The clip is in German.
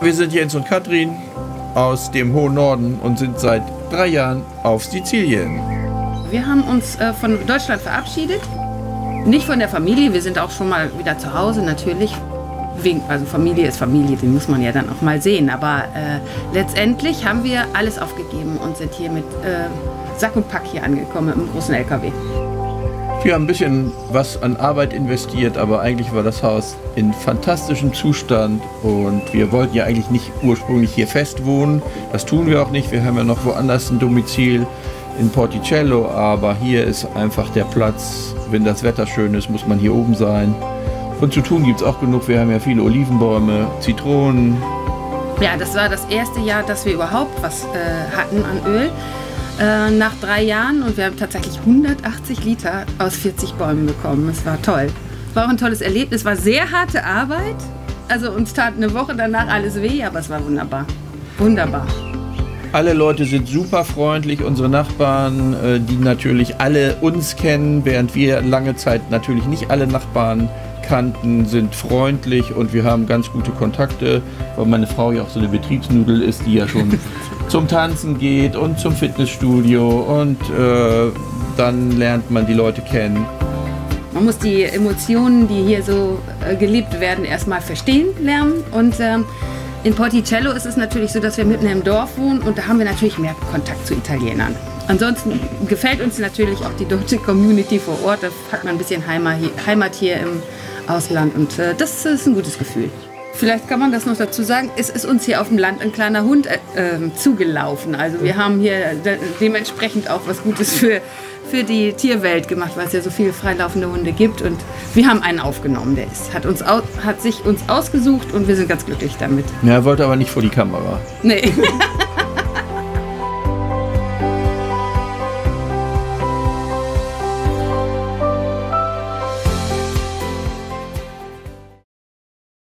Wir sind Jens und Katrin aus dem hohen Norden und sind seit 3 Jahren auf Sizilien. Wir haben uns von Deutschland verabschiedet. Nicht von der Familie, wir sind auch schon mal wieder zu Hause, natürlich. Also Familie ist Familie, die muss man ja dann auch mal sehen. Aber letztendlich haben wir alles aufgegeben und sind hier mit Sack und Pack hier angekommen im großen LKW. Wir haben ein bisschen was an Arbeit investiert, aber eigentlich war das Haus in fantastischem Zustand und wir wollten ja eigentlich nicht ursprünglich hier fest wohnen. Das tun wir auch nicht, wir haben ja noch woanders ein Domizil in Porticello, aber hier ist einfach der Platz. Wenn das Wetter schön ist, muss man hier oben sein. Und zu tun gibt es auch genug, wir haben ja viele Olivenbäume, Zitronen. Ja, das war das erste Jahr, dass wir überhaupt was hatten an Öl. Nach 3 Jahren und wir haben tatsächlich 180 Liter aus 40 Bäumen bekommen. Es war toll. War auch ein tolles Erlebnis, war sehr harte Arbeit. Also uns tat eine Woche danach alles weh, aber es war wunderbar. Wunderbar. Alle Leute sind super freundlich, unsere Nachbarn, die natürlich alle uns kennen, während wir lange Zeit natürlich nicht alle Nachbarn kannten, sind freundlich und wir haben ganz gute Kontakte, weil meine Frau ja auch so eine Betriebsnudel ist, die ja schon zum Tanzen geht und zum Fitnessstudio und dann lernt man die Leute kennen. Man muss die Emotionen, die hier so gelebt werden, erstmal verstehen lernen und in Porticello ist es natürlich so, dass wir mitten im Dorf wohnen und da haben wir natürlich mehr Kontakt zu Italienern. Ansonsten gefällt uns natürlich auch die deutsche Community vor Ort, da hat man ein bisschen Heimat hier im Ausland und das ist ein gutes Gefühl. Vielleicht kann man das noch dazu sagen, es ist uns hier auf dem Land ein kleiner Hund zugelaufen. Also wir haben hier dementsprechend auch was Gutes für die Tierwelt gemacht, weil es ja so viele freilaufende Hunde gibt. Und wir haben einen aufgenommen, der hat sich uns ausgesucht und wir sind ganz glücklich damit. Ja, er wollte aber nicht vor die Kamera. Nee.